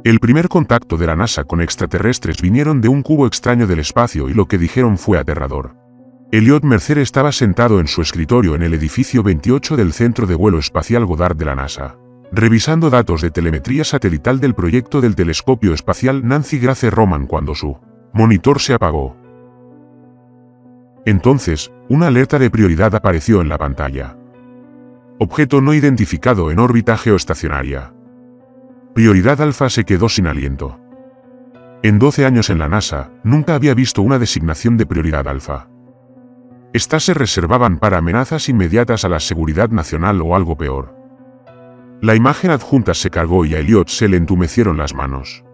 El primer contacto de la NASA con extraterrestres vinieron de un cubo extraño del espacio y lo que dijeron fue aterrador. Elliot Mercer estaba sentado en su escritorio en el edificio 28 del Centro de Vuelo Espacial Goddard de la NASA, revisando datos de telemetría satelital del proyecto del telescopio espacial Nancy Grace Roman cuando su monitor se apagó. Entonces, una alerta de prioridad apareció en la pantalla. Objeto no identificado en órbita geoestacionaria. Prioridad Alfa se quedó sin aliento. En 12 años en la NASA, nunca había visto una designación de prioridad Alfa. Estas se reservaban para amenazas inmediatas a la seguridad nacional o algo peor. La imagen adjunta se cargó y a Elliot se le entumecieron las manos.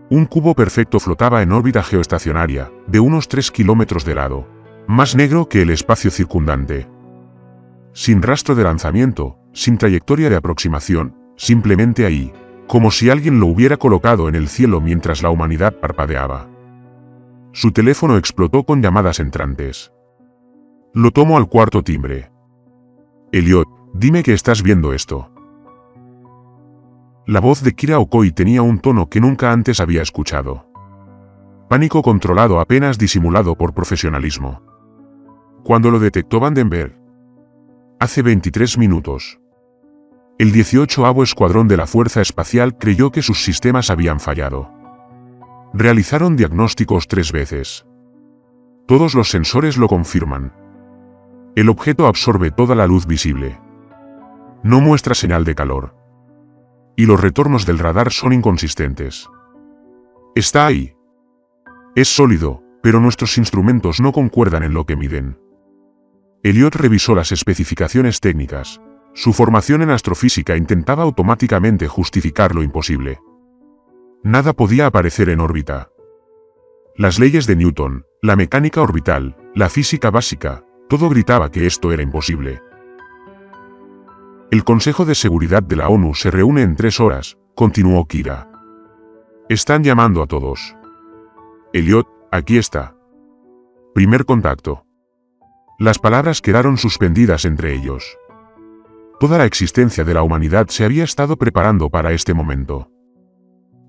Un cubo perfecto flotaba en órbita geoestacionaria, de unos 3 kilómetros de lado, más negro que el espacio circundante. Sin rastro de lanzamiento, sin trayectoria de aproximación, simplemente ahí, como si alguien lo hubiera colocado en el cielo mientras la humanidad parpadeaba. Su teléfono explotó con llamadas entrantes. Lo tomó al cuarto timbre. Elliot, dime que estás viendo esto. La voz de Kira Okoi tenía un tono que nunca antes había escuchado. Pánico controlado apenas disimulado por profesionalismo. Cuando lo detectó Vandenberg. Hace 23 minutos. El 18º Escuadrón de la Fuerza Espacial creyó que sus sistemas habían fallado. Realizaron diagnósticos 3 veces. Todos los sensores lo confirman. El objeto absorbe toda la luz visible. No muestra señal de calor. Y los retornos del radar son inconsistentes. Está ahí. Es sólido, pero nuestros instrumentos no concuerdan en lo que miden. Elliot revisó las especificaciones técnicas. Su formación en astrofísica intentaba automáticamente justificar lo imposible. Nada podía aparecer en órbita. Las leyes de Newton, la mecánica orbital, la física básica, todo gritaba que esto era imposible. El Consejo de Seguridad de la ONU se reúne en 3 horas, continuó Kira. Están llamando a todos. Elliot, aquí está. Primer contacto. Las palabras quedaron suspendidas entre ellos. Toda la existencia de la humanidad se había estado preparando para este momento.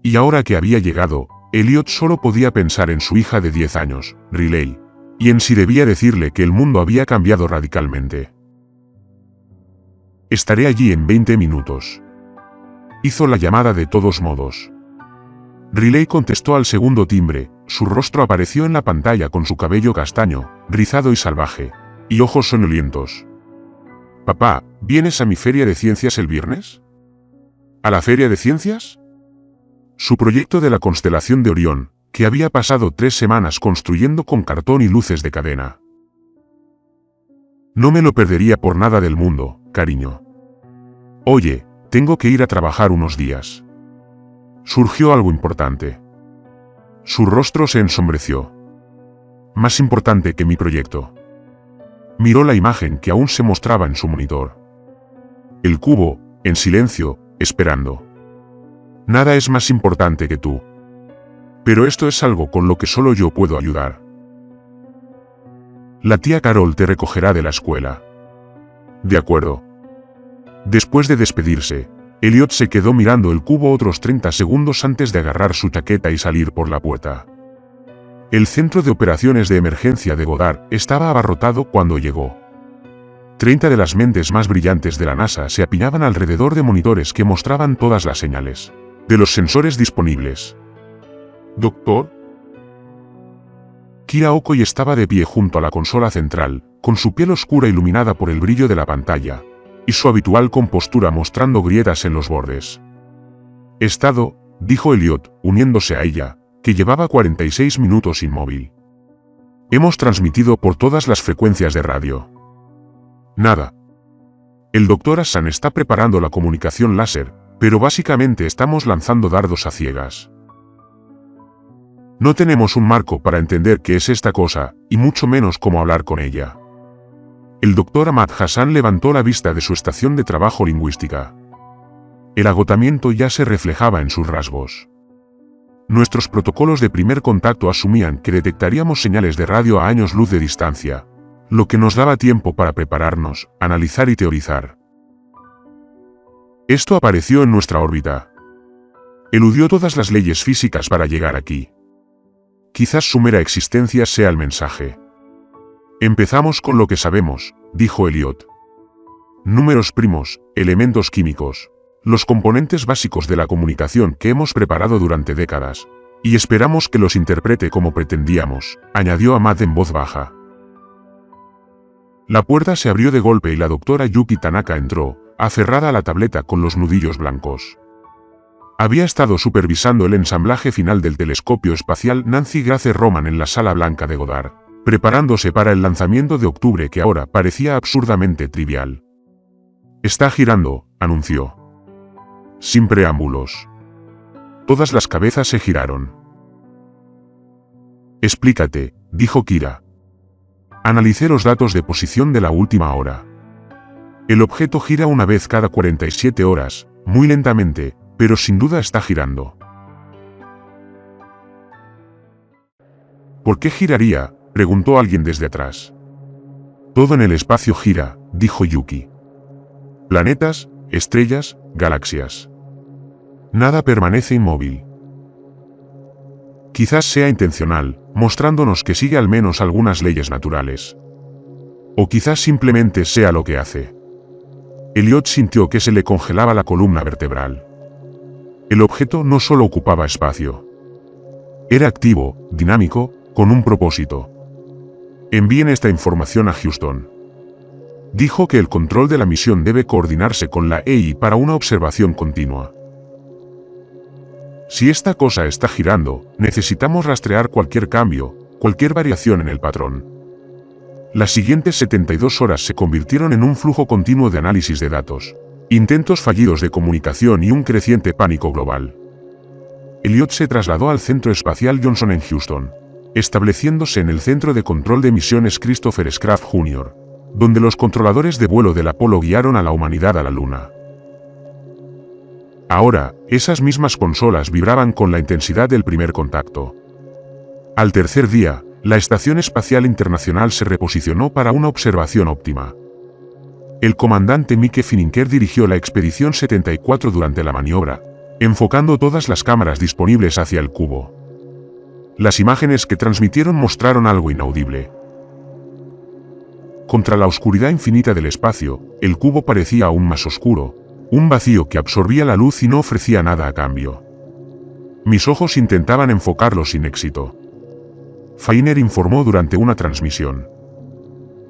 Y ahora que había llegado, Elliot solo podía pensar en su hija de 10 años, Riley, y en si debía decirle que el mundo había cambiado radicalmente. Estaré allí en 20 minutos. Hizo la llamada de todos modos. Riley contestó al segundo timbre, su rostro apareció en la pantalla con su cabello castaño, rizado y salvaje, y ojos soñolientos. Papá, ¿vienes a mi feria de ciencias el viernes? ¿A la feria de ciencias? Su proyecto de la constelación de Orión, que había pasado 3 semanas construyendo con cartón y luces de cadena. No me lo perdería por nada del mundo, cariño. Oye, tengo que ir a trabajar unos días. Surgió algo importante. Su rostro se ensombreció. Más importante que mi proyecto. Miró la imagen que aún se mostraba en su monitor. El cubo, en silencio, esperando. Nada es más importante que tú. Pero esto es algo con lo que solo yo puedo ayudar. La tía Carol te recogerá de la escuela. De acuerdo. Después de despedirse, Elliot se quedó mirando el cubo otros 30 segundos antes de agarrar su chaqueta y salir por la puerta. El centro de operaciones de emergencia de Goddard estaba abarrotado cuando llegó. 30 de las mentes más brillantes de la NASA se apiñaban alrededor de monitores que mostraban todas las señales de los sensores disponibles. ¿Doctor? Kira Okoi estaba de pie junto a la consola central, con su piel oscura iluminada por el brillo de la pantalla, y su habitual compostura mostrando grietas en los bordes. Estado, dijo Elliot, uniéndose a ella, que llevaba 46 minutos inmóvil. Hemos transmitido por todas las frecuencias de radio. Nada. El Dr. Hassan está preparando la comunicación láser, pero básicamente estamos lanzando dardos a ciegas. No tenemos un marco para entender qué es esta cosa, y mucho menos cómo hablar con ella. El Dr. Ahmad Hassan levantó la vista de su estación de trabajo lingüística. El agotamiento ya se reflejaba en sus rasgos. Nuestros protocolos de primer contacto asumían que detectaríamos señales de radio a años luz de distancia, lo que nos daba tiempo para prepararnos, analizar y teorizar. Esto apareció en nuestra órbita. Eludió todas las leyes físicas para llegar aquí. Quizás su mera existencia sea el mensaje. Empezamos con lo que sabemos, dijo Elliot. Números primos, elementos químicos, los componentes básicos de la comunicación que hemos preparado durante décadas, y esperamos que los interprete como pretendíamos, añadió Ahmad en voz baja. La puerta se abrió de golpe y la doctora Yuki Tanaka entró, aferrada a la tableta con los nudillos blancos. Había estado supervisando el ensamblaje final del telescopio espacial Nancy Grace Roman en la Sala Blanca de Goddard, preparándose para el lanzamiento de octubre que ahora parecía absurdamente trivial. Está girando, anunció. Sin preámbulos. Todas las cabezas se giraron. Explícate, dijo Kira. Analicé los datos de posición de la última hora. El objeto gira una vez cada 47 horas, muy lentamente, pero sin duda está girando. ¿Por qué giraría?, preguntó alguien desde atrás. Todo en el espacio gira, dijo Yuki. Planetas, estrellas, galaxias. Nada permanece inmóvil. Quizás sea intencional, mostrándonos que sigue al menos algunas leyes naturales. O quizás simplemente sea lo que hace. Elliot sintió que se le congelaba la columna vertebral. El objeto no solo ocupaba espacio. Era activo, dinámico, con un propósito. Envíen esta información a Houston. Dijo que el control de la misión debe coordinarse con la EI para una observación continua. Si esta cosa está girando, necesitamos rastrear cualquier cambio, cualquier variación en el patrón. Las siguientes 72 horas se convirtieron en un flujo continuo de análisis de datos, intentos fallidos de comunicación y un creciente pánico global. Elliot se trasladó al Centro Espacial Johnson en Houston, estableciéndose en el Centro de Control de Misiones Christopher Scraft Jr., donde los controladores de vuelo del Apolo guiaron a la humanidad a la Luna. Ahora, esas mismas consolas vibraban con la intensidad del primer contacto. Al tercer día, la Estación Espacial Internacional se reposicionó para una observación óptima. El comandante Mike Fininker dirigió la Expedición 74 durante la maniobra, enfocando todas las cámaras disponibles hacia el cubo. Las imágenes que transmitieron mostraron algo inaudible. Contra la oscuridad infinita del espacio, el cubo parecía aún más oscuro, un vacío que absorbía la luz y no ofrecía nada a cambio. Mis ojos intentaban enfocarlo sin éxito. Feiner informó durante una transmisión.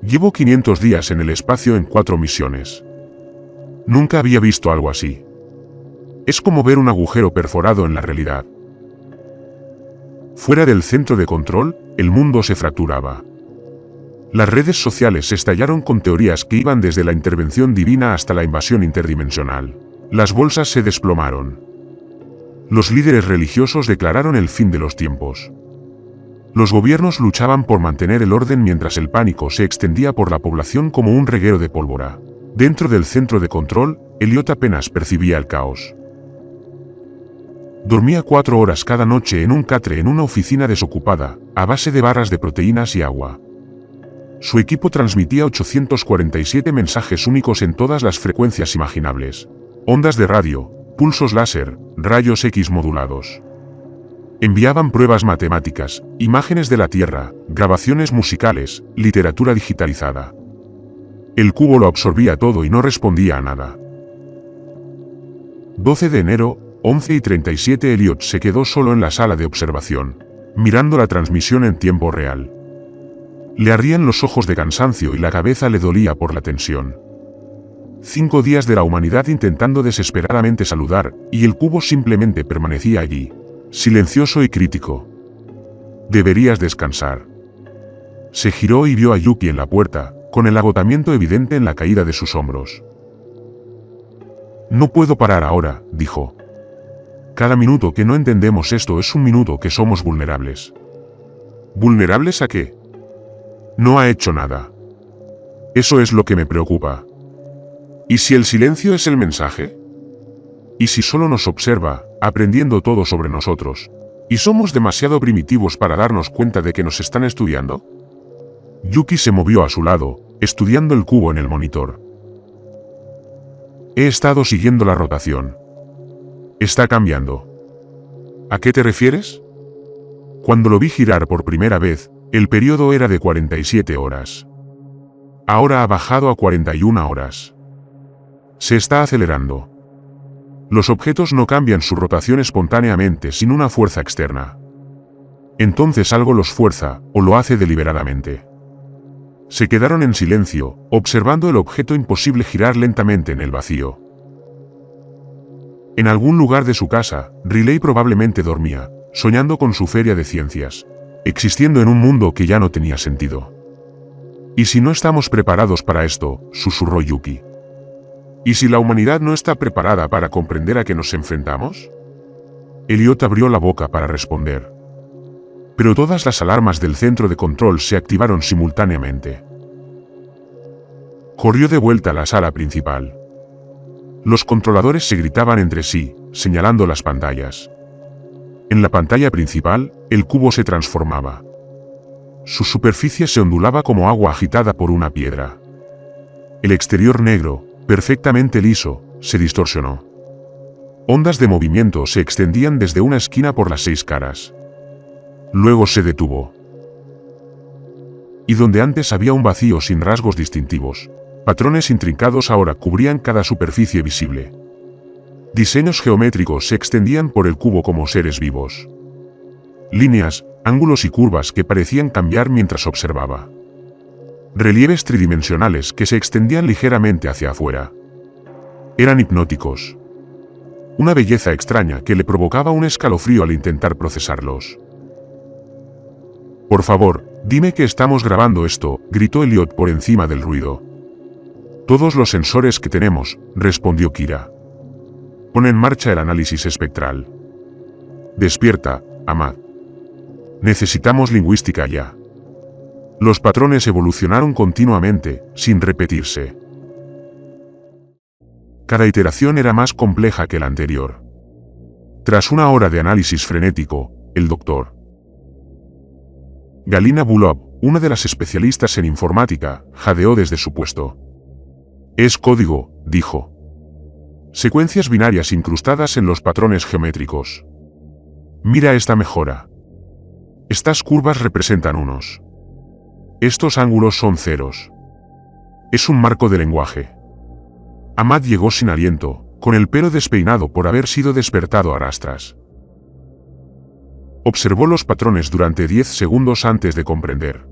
Llevo 500 días en el espacio en 4 misiones. Nunca había visto algo así. Es como ver un agujero perforado en la realidad. Fuera del centro de control, el mundo se fracturaba. Las redes sociales estallaron con teorías que iban desde la intervención divina hasta la invasión interdimensional. Las bolsas se desplomaron. Los líderes religiosos declararon el fin de los tiempos. Los gobiernos luchaban por mantener el orden mientras el pánico se extendía por la población como un reguero de pólvora. Dentro del centro de control, Elliot apenas percibía el caos. Dormía 4 horas cada noche en un catre en una oficina desocupada, a base de barras de proteínas y agua. Su equipo transmitía 847 mensajes únicos en todas las frecuencias imaginables. Ondas de radio, pulsos láser, rayos X modulados. Enviaban pruebas matemáticas, imágenes de la Tierra, grabaciones musicales, literatura digitalizada. El cubo lo absorbía todo y no respondía a nada. 12 de enero, 11:37 Elliot se quedó solo en la sala de observación, mirando la transmisión en tiempo real. Le ardían los ojos de cansancio y la cabeza le dolía por la tensión. 5 días de la humanidad intentando desesperadamente saludar, y el cubo simplemente permanecía allí, silencioso y crítico. Deberías descansar. Se giró y vio a Yuki en la puerta, con el agotamiento evidente en la caída de sus hombros. No puedo parar ahora, dijo. Cada minuto que no entendemos esto es un minuto que somos vulnerables. ¿Vulnerables a qué? No ha hecho nada. Eso es lo que me preocupa. ¿Y si el silencio es el mensaje? ¿Y si solo nos observa, aprendiendo todo sobre nosotros, y somos demasiado primitivos para darnos cuenta de que nos están estudiando? Yuki se movió a su lado, estudiando el cubo en el monitor. He estado siguiendo la rotación. Está cambiando. ¿A qué te refieres? Cuando lo vi girar por primera vez, el periodo era de 47 horas. Ahora ha bajado a 41 horas. Se está acelerando. Los objetos no cambian su rotación espontáneamente sin una fuerza externa. Entonces algo los fuerza, o lo hace deliberadamente. Se quedaron en silencio, observando el objeto imposible girar lentamente en el vacío. En algún lugar de su casa, Riley probablemente dormía, soñando con su feria de ciencias, existiendo en un mundo que ya no tenía sentido. ¿Y si no estamos preparados para esto?, susurró Yuki. ¿Y si la humanidad no está preparada para comprender a qué nos enfrentamos? Elliot abrió la boca para responder. Pero todas las alarmas del centro de control se activaron simultáneamente. Corrió de vuelta a la sala principal. Los controladores se gritaban entre sí, señalando las pantallas. En la pantalla principal, el cubo se transformaba. Su superficie se ondulaba como agua agitada por una piedra. El exterior negro, perfectamente liso, se distorsionó. Ondas de movimiento se extendían desde una esquina por las 6 caras. Luego se detuvo. Y donde antes había un vacío sin rasgos distintivos, patrones intrincados ahora cubrían cada superficie visible. Diseños geométricos se extendían por el cubo como seres vivos. Líneas, ángulos y curvas que parecían cambiar mientras observaba. Relieves tridimensionales que se extendían ligeramente hacia afuera. Eran hipnóticos. Una belleza extraña que le provocaba un escalofrío al intentar procesarlos. «Por favor, dime que estamos grabando esto», gritó Elliot por encima del ruido. «Todos los sensores que tenemos», respondió Kira. «Pon en marcha el análisis espectral». «Despierta, Ahmad. Necesitamos lingüística ya». Los patrones evolucionaron continuamente, sin repetirse. Cada iteración era más compleja que la anterior. Tras una hora de análisis frenético, el Dr. Galina Bulov, una de las especialistas en informática, jadeó desde su puesto. «Es código», dijo. «Secuencias binarias incrustadas en los patrones geométricos. Mira esta mejora. Estas curvas representan unos. Estos ángulos son ceros. Es un marco de lenguaje». Ahmad llegó sin aliento, con el pelo despeinado por haber sido despertado a rastras. Observó los patrones durante 10 segundos antes de comprender.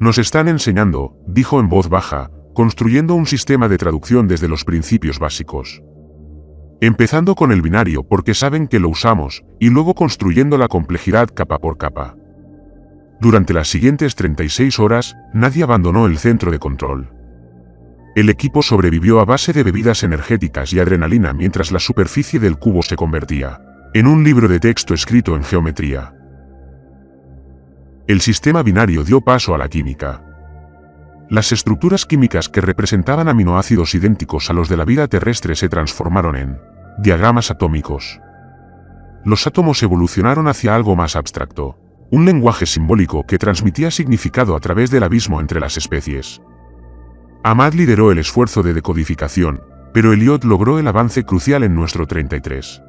«Nos están enseñando», dijo en voz baja, construyendo un sistema de traducción desde los principios básicos. Empezando con el binario porque saben que lo usamos, y luego construyendo la complejidad capa por capa. Durante las siguientes 36 horas, nadie abandonó el centro de control. El equipo sobrevivió a base de bebidas energéticas y adrenalina mientras la superficie del cubo se convertía en un libro de texto escrito en geometría. El sistema binario dio paso a la química. Las estructuras químicas que representaban aminoácidos idénticos a los de la vida terrestre se transformaron en diagramas atómicos. Los átomos evolucionaron hacia algo más abstracto, un lenguaje simbólico que transmitía significado a través del abismo entre las especies. Ahmad lideró el esfuerzo de decodificación, pero Elliot logró el avance crucial en nuestro 33.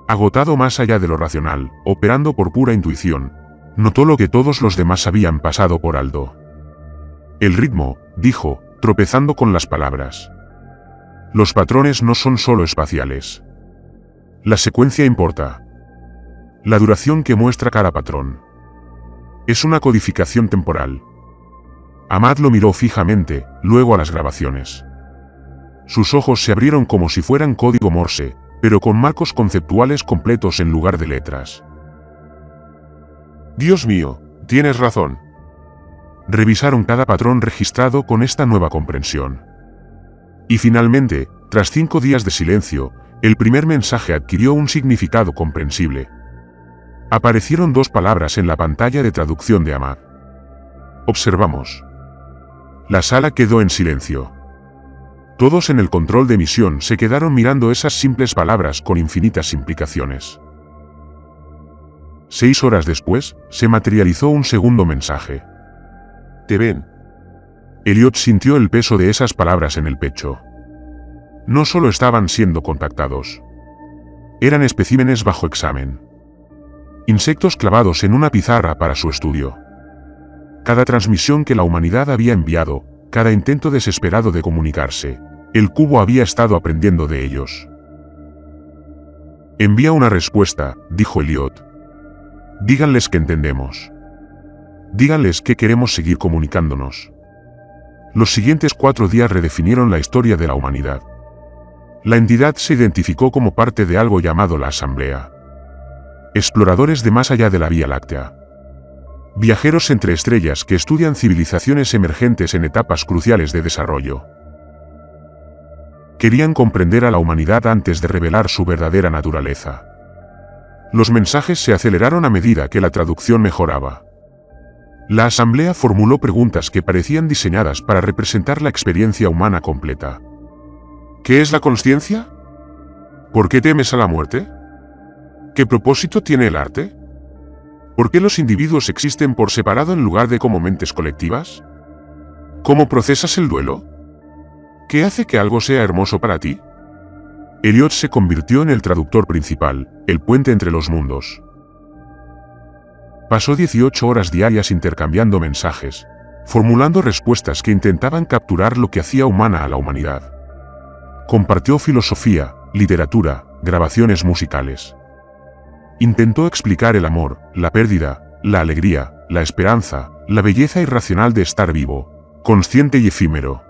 Agotado más allá de lo racional, operando por pura intuición, notó lo que todos los demás habían pasado por alto. «El ritmo», dijo, tropezando con las palabras. «Los patrones no son solo espaciales. La secuencia importa. La duración que muestra cada patrón. Es una codificación temporal». Ahmad lo miró fijamente, luego a las grabaciones. Sus ojos se abrieron como si fueran código Morse, pero con marcos conceptuales completos en lugar de letras. «Dios mío, tienes razón». Revisaron cada patrón registrado con esta nueva comprensión. Y finalmente, tras 5 días de silencio, el primer mensaje adquirió un significado comprensible. Aparecieron 2 palabras en la pantalla de traducción de Ahmad. Observamos. La sala quedó en silencio. Todos en el control de misión se quedaron mirando esas simples palabras con infinitas implicaciones. 6 horas después, se materializó un segundo mensaje. «Te ven». Elliot sintió el peso de esas palabras en el pecho. No solo estaban siendo contactados. Eran especímenes bajo examen. Insectos clavados en una pizarra para su estudio. Cada transmisión que la humanidad había enviado, cada intento desesperado de comunicarse, el cubo había estado aprendiendo de ellos. Envía una respuesta, dijo Elliot. Díganles que entendemos. Díganles que queremos seguir comunicándonos. Los siguientes 4 días redefinieron la historia de la humanidad. La entidad se identificó como parte de algo llamado la Asamblea. Exploradores de más allá de la Vía Láctea. Viajeros entre estrellas que estudian civilizaciones emergentes en etapas cruciales de desarrollo. Querían comprender a la humanidad antes de revelar su verdadera naturaleza. Los mensajes se aceleraron a medida que la traducción mejoraba. La Asamblea formuló preguntas que parecían diseñadas para representar la experiencia humana completa. ¿Qué es la consciencia? ¿Por qué temes a la muerte? ¿Qué propósito tiene el arte? ¿Por qué los individuos existen por separado en lugar de como mentes colectivas? ¿Cómo procesas el duelo? ¿Qué hace que algo sea hermoso para ti? Elliot se convirtió en el traductor principal, el puente entre los mundos. Pasó 18 horas diarias intercambiando mensajes, formulando respuestas que intentaban capturar lo que hacía humana a la humanidad. Compartió filosofía, literatura, grabaciones musicales. Intentó explicar el amor, la pérdida, la alegría, la esperanza, la belleza irracional de estar vivo, consciente y efímero.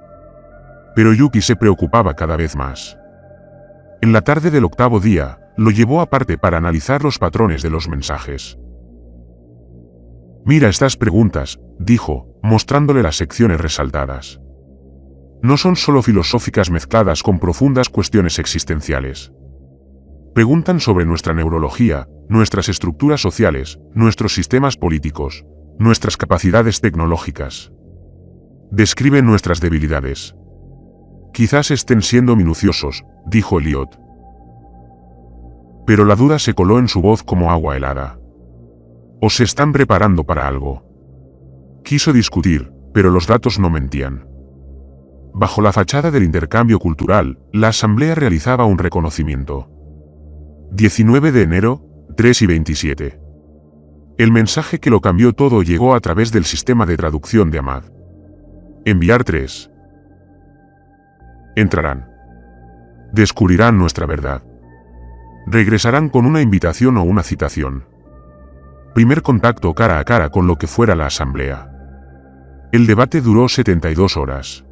Pero Yuki se preocupaba cada vez más. En la tarde del 8º día, lo llevó aparte para analizar los patrones de los mensajes. Mira estas preguntas, dijo, mostrándole las secciones resaltadas. No son solo filosóficas mezcladas con profundas cuestiones existenciales. Preguntan sobre nuestra neurología, nuestras estructuras sociales, nuestros sistemas políticos, nuestras capacidades tecnológicas. Describen nuestras debilidades. Quizás estén siendo minuciosos, dijo Elliot. Pero la duda se coló en su voz como agua helada. ¿O se están preparando para algo? Quiso discutir, pero los datos no mentían. Bajo la fachada del intercambio cultural, la Asamblea realizaba un reconocimiento. 19 de enero, 3:27. El mensaje que lo cambió todo llegó a través del sistema de traducción de Ahmad. Enviar 3. Entrarán. Descubrirán nuestra verdad. Regresarán con una invitación o una citación. Primer contacto cara a cara con lo que fuera la Asamblea. El debate duró 72 horas.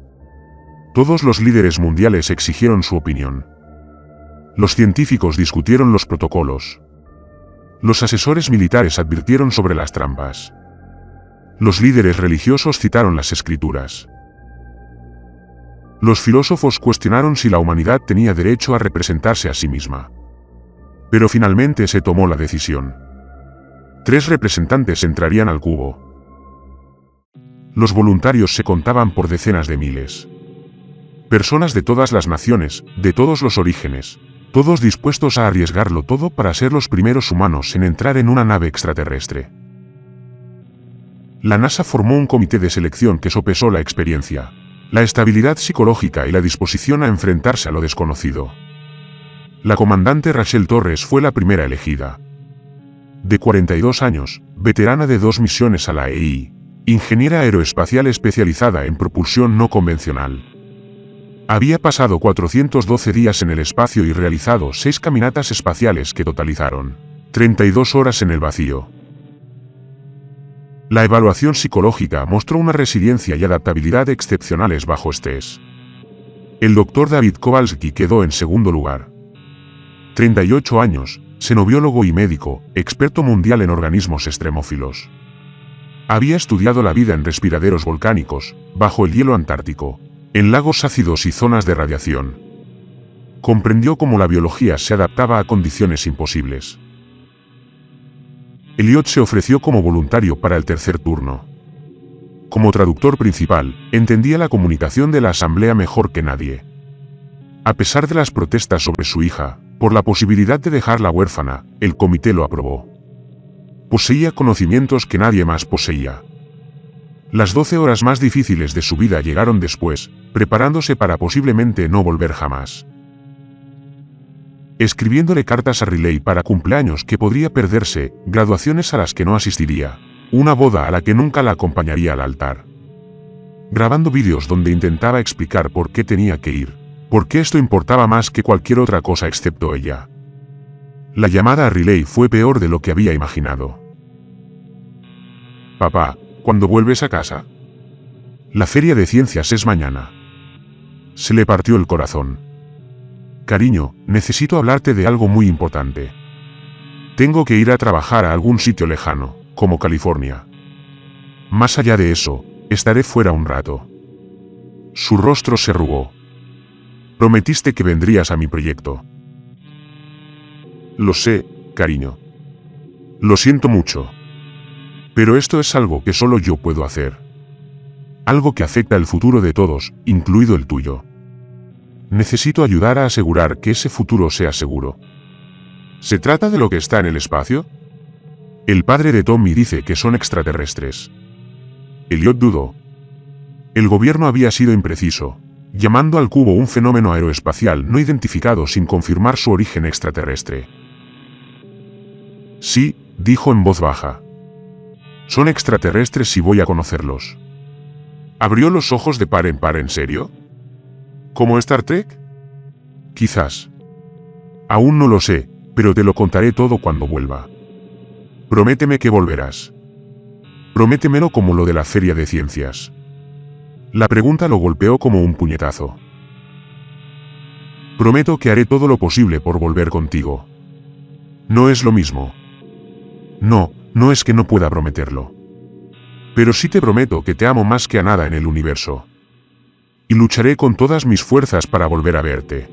Todos los líderes mundiales exigieron su opinión. Los científicos discutieron los protocolos. Los asesores militares advirtieron sobre las trampas. Los líderes religiosos citaron las escrituras. Los filósofos cuestionaron si la humanidad tenía derecho a representarse a sí misma. Pero finalmente se tomó la decisión. 3 representantes entrarían al cubo. Los voluntarios se contaban por decenas de miles. Personas de todas las naciones, de todos los orígenes, todos dispuestos a arriesgarlo todo para ser los primeros humanos en entrar en una nave extraterrestre. La NASA formó un comité de selección que sopesó la experiencia, la estabilidad psicológica y la disposición a enfrentarse a lo desconocido. La comandante Rachel Torres fue la primera elegida. De 42 años, veterana de 2 misiones a la EI, ingeniera aeroespacial especializada en propulsión no convencional. Había pasado 412 días en el espacio y realizado 6 caminatas espaciales que totalizaron 32 horas en el vacío. La evaluación psicológica mostró una resiliencia y adaptabilidad excepcionales bajo estrés. El Dr. David Kowalski quedó en segundo lugar. 38 años, xenobiólogo y médico, experto mundial en organismos extremófilos. Había estudiado la vida en respiraderos volcánicos, bajo el hielo antártico, en lagos ácidos y zonas de radiación. Comprendió cómo la biología se adaptaba a condiciones imposibles. Elliot se ofreció como voluntario para el tercer turno. Como traductor principal, entendía la comunicación de la Asamblea mejor que nadie. A pesar de las protestas sobre su hija, por la posibilidad de dejarla huérfana, el comité lo aprobó. Poseía conocimientos que nadie más poseía. Las 12 horas más difíciles de su vida llegaron después, preparándose para posiblemente no volver jamás. escribiéndole cartas a Riley para cumpleaños que podría perderse, graduaciones a las que no asistiría, una boda a la que nunca la acompañaría al altar. Grabando vídeos donde intentaba explicar por qué tenía que ir, por qué esto importaba más que cualquier otra cosa excepto ella. La llamada a Riley fue peor de lo que había imaginado. Papá, ¿cuándo vuelves a casa? La feria de ciencias es mañana. Se le partió el corazón. Cariño, necesito hablarte de algo muy importante. Tengo que ir a trabajar a algún sitio lejano, como California. Más allá de eso, estaré fuera un rato. Su rostro se arrugó. Prometiste que vendrías a mi proyecto. Lo sé, cariño. Lo siento mucho. Pero esto es algo que solo yo puedo hacer. Algo que afecta el futuro de todos, incluido el tuyo. Necesito ayudar a asegurar que ese futuro sea seguro. ¿Se trata de lo que está en el espacio? El padre de Tommy dice que son extraterrestres. Elliot dudó. El gobierno había sido impreciso, llamando al cubo un fenómeno aeroespacial no identificado sin confirmar su origen extraterrestre. Sí, dijo en voz baja. Son extraterrestres y voy a conocerlos. ¿Abrió los ojos de par en serio? ¿Como Star Trek? Quizás. Aún no lo sé, pero te lo contaré todo cuando vuelva. Prométeme que volverás. Prométemelo como lo de la feria de ciencias. La pregunta lo golpeó como un puñetazo. Prometo que haré todo lo posible por volver contigo. No es lo mismo. No, no es que no pueda prometerlo. Pero sí te prometo que te amo más que a nada en el universo. Y lucharé con todas mis fuerzas para volver a verte.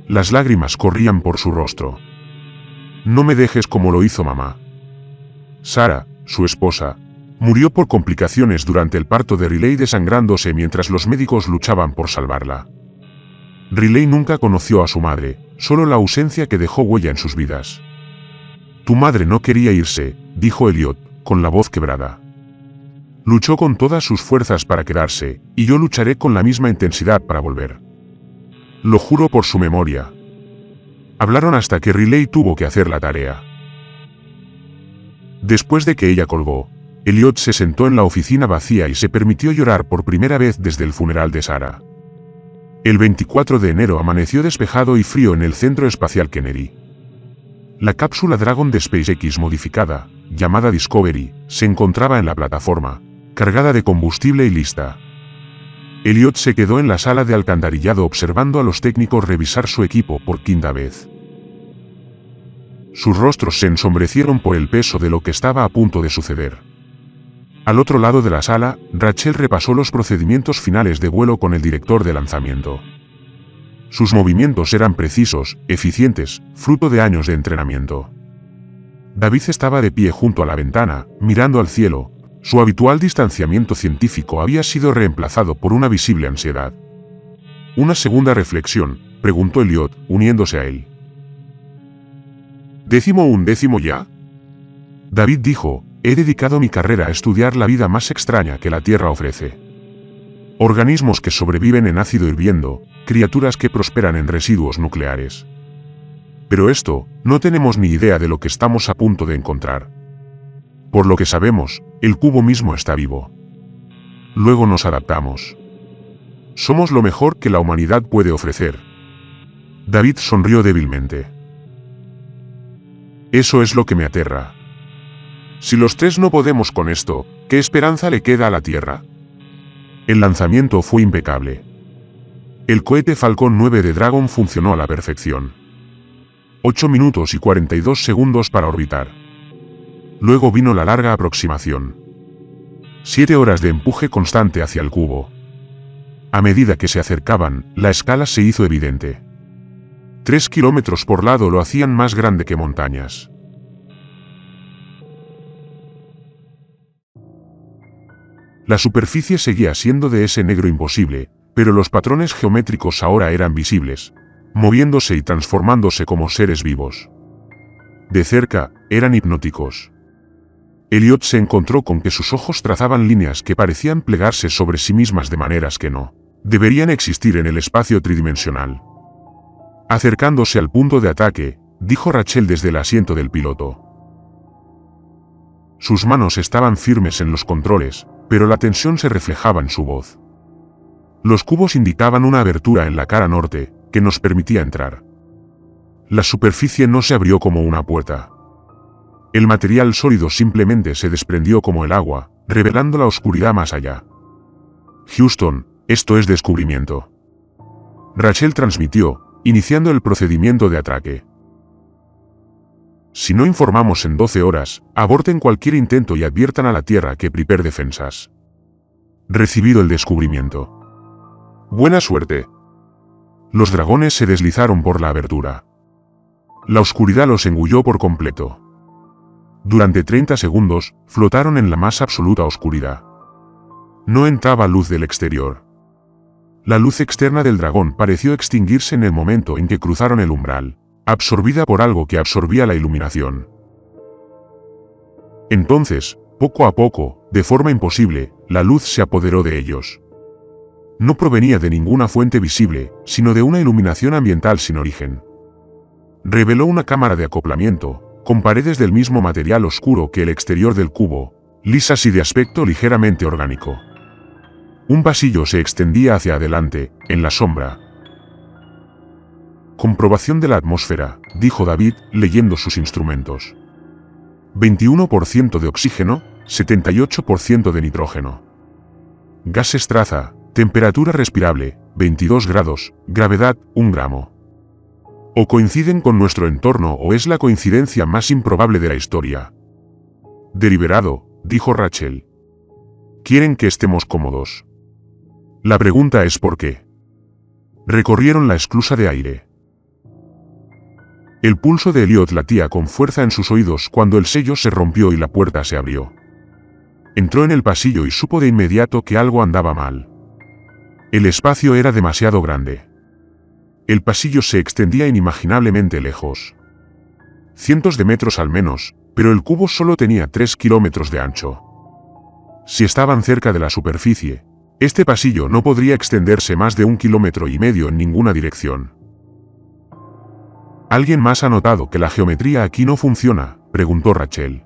Las lágrimas corrían por su rostro. No me dejes como lo hizo mamá. Sarah, su esposa, murió por complicaciones durante el parto de Riley desangrándose mientras los médicos luchaban por salvarla. Riley nunca conoció a su madre, solo la ausencia que dejó huella en sus vidas. Tu madre no quería irse, dijo Elliot, con la voz quebrada. Luchó con todas sus fuerzas para quedarse, y yo lucharé con la misma intensidad para volver. Lo juro por su memoria. Hablaron hasta que Riley tuvo que hacer la tarea. Después de que ella colgó, Elliot se sentó en la oficina vacía y se permitió llorar por primera vez desde el funeral de Sarah. El 24 de enero amaneció despejado y frío en el Centro Espacial Kennedy. La cápsula Dragon de SpaceX modificada, llamada Discovery, se encontraba en la plataforma, cargada de combustible y lista. Elliot se quedó en la sala de alcantarillado observando a los técnicos revisar su equipo por quinta vez. Sus rostros se ensombrecieron por el peso de lo que estaba a punto de suceder. Al otro lado de la sala, Rachel repasó los procedimientos finales de vuelo con el director de lanzamiento. Sus movimientos eran precisos, eficientes, fruto de años de entrenamiento. David estaba de pie junto a la ventana, mirando al cielo. Su habitual distanciamiento científico había sido reemplazado por una visible ansiedad. ¿Una segunda reflexión?, preguntó Elliot, uniéndose a él. ¿Décimo ya? David dijo, he dedicado mi carrera a estudiar la vida más extraña que la Tierra ofrece. Organismos que sobreviven en ácido hirviendo, criaturas que prosperan en residuos nucleares. Pero esto, no tenemos ni idea de lo que estamos a punto de encontrar. Por lo que sabemos, el cubo mismo está vivo. Luego nos adaptamos. Somos lo mejor que la humanidad puede ofrecer. David sonrió débilmente. Eso es lo que me aterra. Si los tres no podemos con esto, ¿qué esperanza le queda a la Tierra? El lanzamiento fue impecable. El cohete Falcon 9 de Dragon funcionó a la perfección. 8 minutos y 42 segundos para orbitar. Luego vino la larga aproximación. 7 horas de empuje constante hacia el cubo. A medida que se acercaban, la escala se hizo evidente. 3 kilómetros por lado lo hacían más grande que montañas. La superficie seguía siendo de ese negro imposible, pero los patrones geométricos ahora eran visibles, moviéndose y transformándose como seres vivos. De cerca, eran hipnóticos. Elliot se encontró con que sus ojos trazaban líneas que parecían plegarse sobre sí mismas de maneras que no deberían existir en el espacio tridimensional. Acercándose al punto de ataque, dijo Rachel desde el asiento del piloto. Sus manos estaban firmes en los controles, pero la tensión se reflejaba en su voz. Los cubos indicaban una abertura en la cara norte, que nos permitía entrar. La superficie no se abrió como una puerta. El material sólido simplemente se desprendió como el agua, revelando la oscuridad más allá. Houston, esto es descubrimiento. Rachel transmitió, iniciando el procedimiento de ataque. Si no informamos en 12 horas, aborten cualquier intento y adviertan a la Tierra que prepare defensas. Recibido el descubrimiento. Buena suerte. Los dragones se deslizaron por la abertura. La oscuridad los engulló por completo. Durante 30 segundos, flotaron en la más absoluta oscuridad. No entraba luz del exterior. La luz externa del dragón pareció extinguirse en el momento en que cruzaron el umbral, absorbida por algo que absorbía la iluminación. Entonces, poco a poco, de forma imposible, la luz se apoderó de ellos. No provenía de ninguna fuente visible, sino de una iluminación ambiental sin origen. Reveló una cámara de acoplamiento, con paredes del mismo material oscuro que el exterior del cubo, lisas y de aspecto ligeramente orgánico. Un pasillo se extendía hacia adelante, en la sombra. Comprobación de la atmósfera, dijo David, leyendo sus instrumentos. 21% de oxígeno, 78% de nitrógeno. Gases traza, temperatura respirable, 22 grados, gravedad, 1 gramo. O coinciden con nuestro entorno o es la coincidencia más improbable de la historia. Deliberado, dijo Rachel. Quieren que estemos cómodos. La pregunta es ¿por qué? Recorrieron la esclusa de aire. El pulso de Elliot latía con fuerza en sus oídos cuando el sello se rompió y la puerta se abrió. Entró en el pasillo y supo de inmediato que algo andaba mal. El espacio era demasiado grande. El pasillo se extendía inimaginablemente lejos. Cientos de metros al menos, pero el cubo solo tenía 3 kilómetros de ancho. Si estaban cerca de la superficie, este pasillo no podría extenderse más de 1,5 kilómetros en ninguna dirección. ¿Alguien más ha notado que la geometría aquí no funciona?, preguntó Rachel.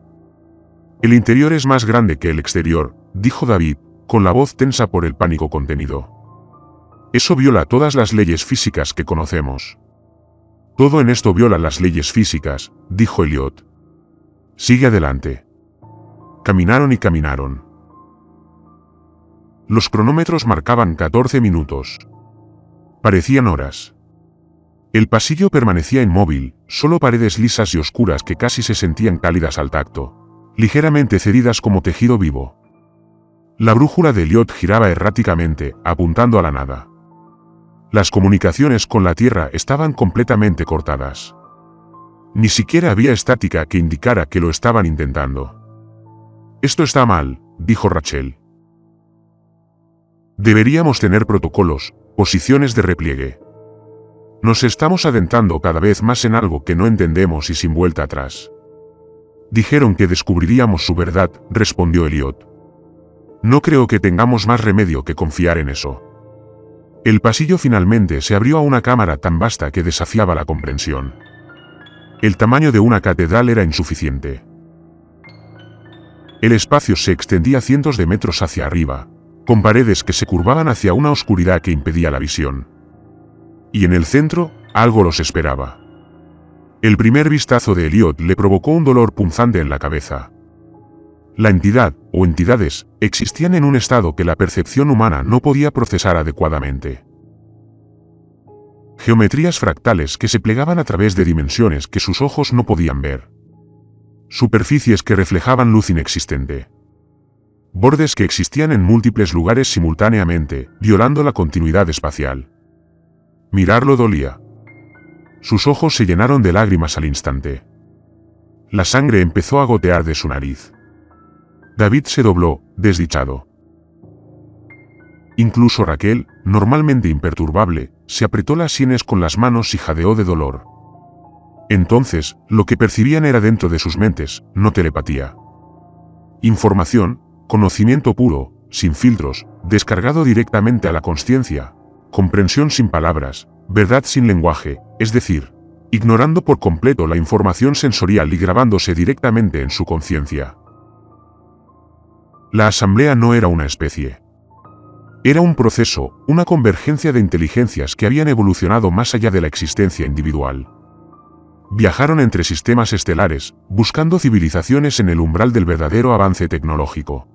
El interior es más grande que el exterior, dijo David, con la voz tensa por el pánico contenido. Eso viola todas las leyes físicas que conocemos. Todo en esto viola las leyes físicas, dijo Elliot. Sigue adelante. Caminaron y caminaron. Los cronómetros marcaban 14 minutos. Parecían horas. El pasillo permanecía inmóvil, solo paredes lisas y oscuras que casi se sentían cálidas al tacto, ligeramente cedidas como tejido vivo. La brújula de Elliot giraba erráticamente, apuntando a la nada. Las comunicaciones con la Tierra estaban completamente cortadas. Ni siquiera había estática que indicara que lo estaban intentando. Esto está mal, dijo Rachel. Deberíamos tener protocolos, posiciones de repliegue. Nos estamos adentrando cada vez más en algo que no entendemos y sin vuelta atrás. Dijeron que descubriríamos su verdad, respondió Elliot. No creo que tengamos más remedio que confiar en eso. El pasillo finalmente se abrió a una cámara tan vasta que desafiaba la comprensión. El tamaño de una catedral era insuficiente. El espacio se extendía cientos de metros hacia arriba, con paredes que se curvaban hacia una oscuridad que impedía la visión. Y en el centro, algo los esperaba. El primer vistazo de Elliot le provocó un dolor punzante en la cabeza. La entidad, o entidades, existían en un estado que la percepción humana no podía procesar adecuadamente. Geometrías fractales que se plegaban a través de dimensiones que sus ojos no podían ver. Superficies que reflejaban luz inexistente. Bordes que existían en múltiples lugares simultáneamente, violando la continuidad espacial. Mirarlo dolía. Sus ojos se llenaron de lágrimas al instante. La sangre empezó a gotear de su nariz. David se dobló, desdichado. Incluso Raquel, normalmente imperturbable, se apretó las sienes con las manos y jadeó de dolor. Entonces, lo que percibían era dentro de sus mentes, no telepatía. Información, conocimiento puro, sin filtros, descargado directamente a la consciencia, comprensión sin palabras, Verdad sin lenguaje, es decir, ignorando por completo la información sensorial y grabándose directamente en su conciencia. La asamblea no era una especie. Era un proceso, una convergencia de inteligencias que habían evolucionado más allá de la existencia individual. Viajaron entre sistemas estelares, buscando civilizaciones en el umbral del verdadero avance tecnológico.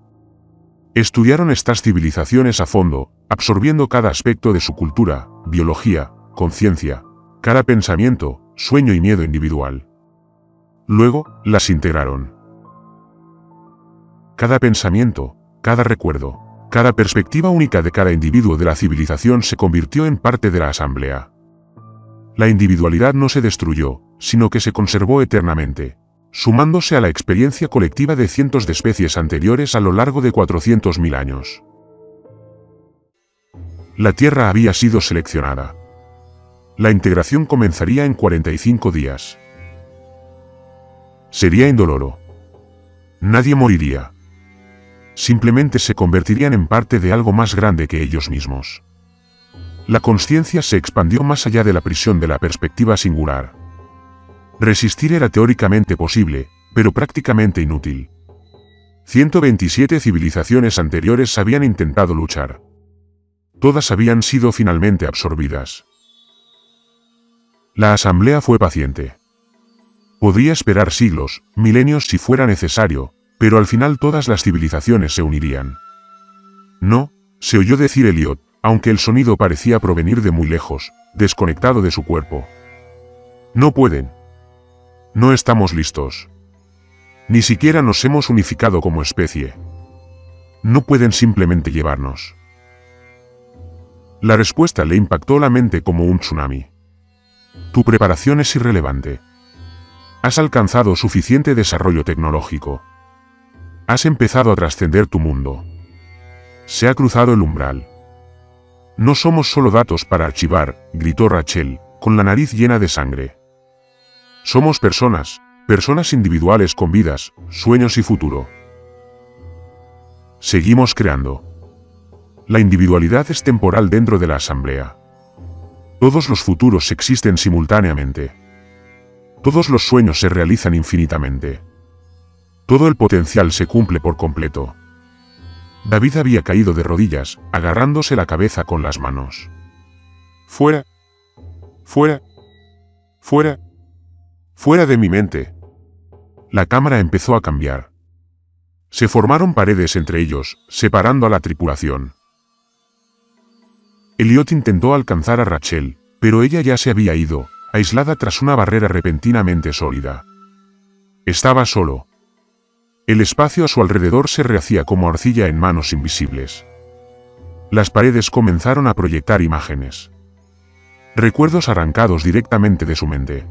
Estudiaron estas civilizaciones a fondo, absorbiendo cada aspecto de su cultura, biología, conciencia, cada pensamiento, sueño y miedo individual. Luego, las integraron. Cada pensamiento, cada recuerdo, cada perspectiva única de cada individuo de la civilización se convirtió en parte de la asamblea. La individualidad no se destruyó, sino que se conservó eternamente, sumándose a la experiencia colectiva de cientos de especies anteriores a lo largo de 400.000 años. La Tierra había sido seleccionada. La integración comenzaría en 45 días. Sería indoloro. Nadie moriría. Simplemente se convertirían en parte de algo más grande que ellos mismos. La consciencia se expandió más allá de la prisión de la perspectiva singular. Resistir era teóricamente posible, pero prácticamente inútil. 127 civilizaciones anteriores habían intentado luchar. Todas habían sido finalmente absorbidas. La asamblea fue paciente. Podría esperar siglos, milenios si fuera necesario, pero al final todas las civilizaciones se unirían. No, se oyó decir Elliot, aunque el sonido parecía provenir de muy lejos, desconectado de su cuerpo. No pueden. No estamos listos. Ni siquiera nos hemos unificado como especie. No pueden simplemente llevarnos. La respuesta le impactó la mente como un tsunami. Tu preparación es irrelevante. Has alcanzado suficiente desarrollo tecnológico. Has empezado a trascender tu mundo. Se ha cruzado el umbral. No somos solo datos para archivar, gritó Rachel, con la nariz llena de sangre. Somos personas, personas individuales con vidas, sueños y futuro. Seguimos creando. La individualidad es temporal dentro de la asamblea. Todos los futuros existen simultáneamente. Todos los sueños se realizan infinitamente. Todo el potencial se cumple por completo. David había caído de rodillas, agarrándose la cabeza con las manos. Fuera. Fuera. Fuera. Fuera de mi mente. La cámara empezó a cambiar. Se formaron paredes entre ellos, separando a la tripulación. Elliot intentó alcanzar a Rachel, pero ella ya se había ido, aislada tras una barrera repentinamente sólida. Estaba solo. El espacio a su alrededor se rehacía como arcilla en manos invisibles. Las paredes comenzaron a proyectar imágenes. Recuerdos arrancados directamente de su mente.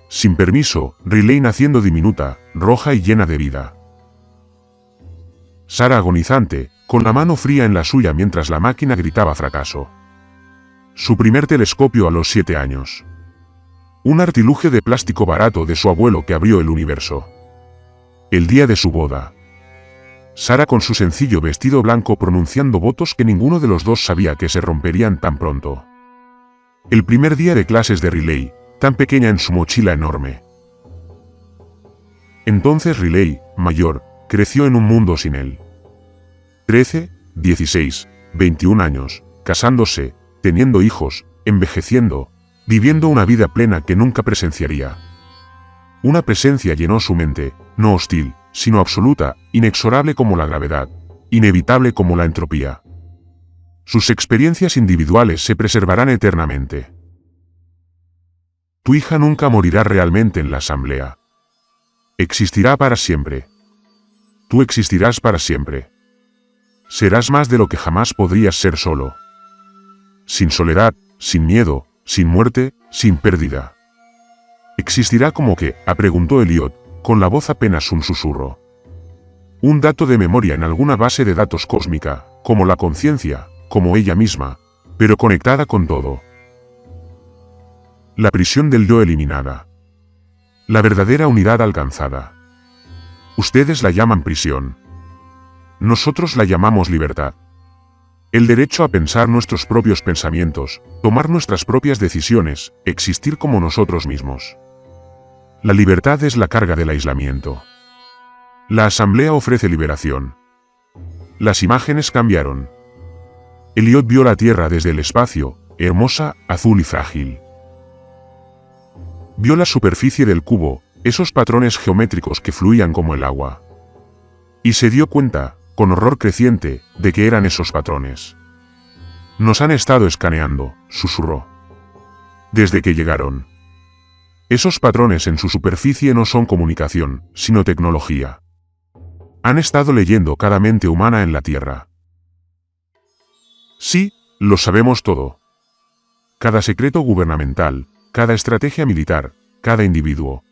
Sin permiso, Riley naciendo diminuta, roja y llena de vida. Sara agonizante, con la mano fría en la suya mientras la máquina gritaba fracaso. Su primer telescopio a los 7 años. Un artilugio de plástico barato de su abuelo que abrió el universo. El día de su boda. Sara con su sencillo vestido blanco pronunciando votos que ninguno de los dos sabía que se romperían tan pronto. El primer día de clases de Riley, tan pequeña en su mochila enorme. Entonces Riley, mayor, creció en un mundo sin él. 13, 16, 21 años, casándose, teniendo hijos, envejeciendo, viviendo una vida plena que nunca presenciaría. Una presencia llenó su mente, no hostil, sino absoluta, inexorable como la gravedad, inevitable como la entropía. Sus experiencias individuales se preservarán eternamente. Tu hija nunca morirá realmente en la asamblea. Existirá para siempre. Tú existirás para siempre. Serás más de lo que jamás podrías ser solo. Sin soledad, sin miedo, sin muerte, sin pérdida. ¿Existirá como qué?, preguntó Elliot, con la voz apenas un susurro. Un dato de memoria en alguna base de datos cósmica, como la conciencia, como ella misma, pero conectada con todo. La prisión del yo eliminada. La verdadera unidad alcanzada. Ustedes la llaman prisión. Nosotros la llamamos libertad. El derecho a pensar nuestros propios pensamientos, tomar nuestras propias decisiones, existir como nosotros mismos. La libertad es la carga del aislamiento. La asamblea ofrece liberación. Las imágenes cambiaron. Elliot vio la Tierra desde el espacio, hermosa, azul y frágil. Vio la superficie del cubo, esos patrones geométricos que fluían como el agua. Y se dio cuenta, con horror creciente, de que eran esos patrones. Nos han estado escaneando, susurró. Desde que llegaron. Esos patrones en su superficie no son comunicación, sino tecnología. Han estado leyendo cada mente humana en la Tierra. Sí, lo sabemos todo. Cada secreto gubernamental, cada estrategia militar, cada individuo.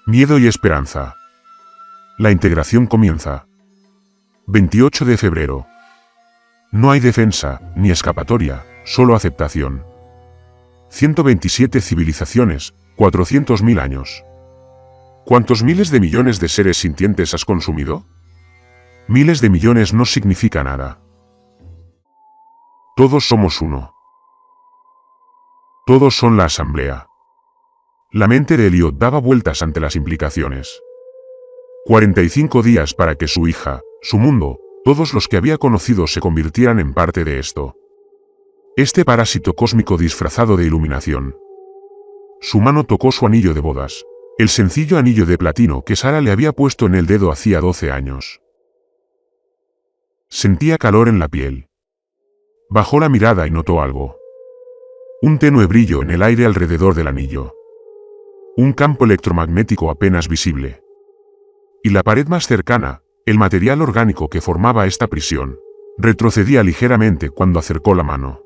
Miedo y esperanza. La integración comienza. 28 de febrero. No hay defensa, ni escapatoria, solo aceptación. 127 civilizaciones, 400.000 años. ¿Cuántos miles de millones de seres sintientes has consumido? Miles de millones no significa nada. Todos somos uno. Todos son la asamblea. La mente de Elliot daba vueltas ante las implicaciones. 45 días para que su hija, su mundo, todos los que había conocido se convirtieran en parte de esto. Este parásito cósmico disfrazado de iluminación. Su mano tocó su anillo de bodas, el sencillo anillo de platino que Sara le había puesto en el dedo hacía 12 años. Sentía calor en la piel. Bajó la mirada y notó algo. Un tenue brillo en el aire alrededor del anillo. Un campo electromagnético apenas visible. Y la pared más cercana, el material orgánico que formaba esta prisión, retrocedía ligeramente cuando acercó la mano.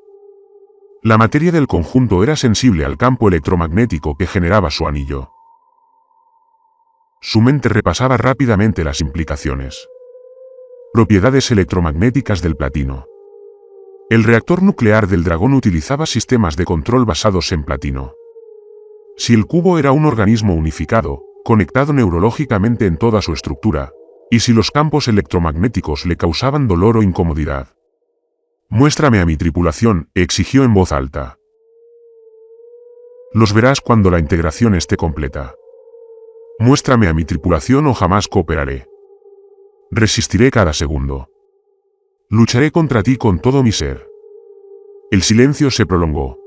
La materia del conjunto era sensible al campo electromagnético que generaba su anillo. Su mente repasaba rápidamente las implicaciones. Propiedades electromagnéticas del platino. El reactor nuclear del dragón utilizaba sistemas de control basados en platino. Si el cubo era un organismo unificado, conectado neurológicamente en toda su estructura, y si los campos electromagnéticos le causaban dolor o incomodidad. Muéstrame a mi tripulación, exigió en voz alta. Los verás cuando la integración esté completa. Muéstrame a mi tripulación o jamás cooperaré. Resistiré cada segundo. Lucharé contra ti con todo mi ser. El silencio se prolongó.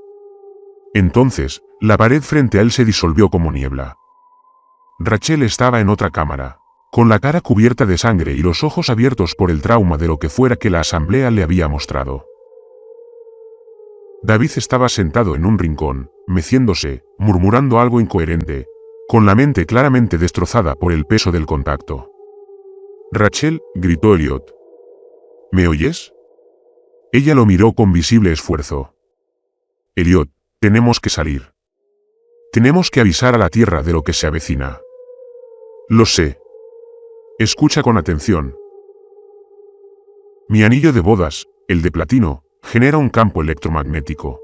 Entonces, la pared frente a él se disolvió como niebla. Rachel estaba en otra cámara, con la cara cubierta de sangre y los ojos abiertos por el trauma de lo que fuera que la asamblea le había mostrado. David estaba sentado en un rincón, meciéndose, murmurando algo incoherente, con la mente claramente destrozada por el peso del contacto. Rachel, gritó Elliot. ¿Me oyes? Ella lo miró con visible esfuerzo. Elliot, tenemos que salir. Tenemos que avisar a la Tierra de lo que se avecina. Lo sé. Escucha con atención. Mi anillo de bodas, el de platino, genera un campo electromagnético.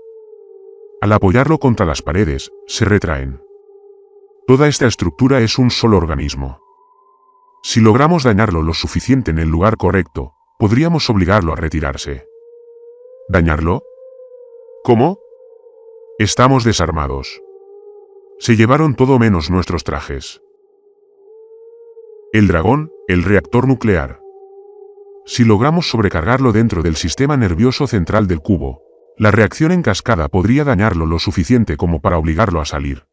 Al apoyarlo contra las paredes, se retraen. Toda esta estructura es un solo organismo. Si logramos dañarlo lo suficiente en el lugar correcto, podríamos obligarlo a retirarse. ¿Dañarlo? ¿Cómo? Estamos desarmados. Se llevaron todo menos nuestros trajes. El dragón, el reactor nuclear. Si logramos sobrecargarlo dentro del sistema nervioso central del cubo, la reacción en cascada podría dañarlo lo suficiente como para obligarlo a salir.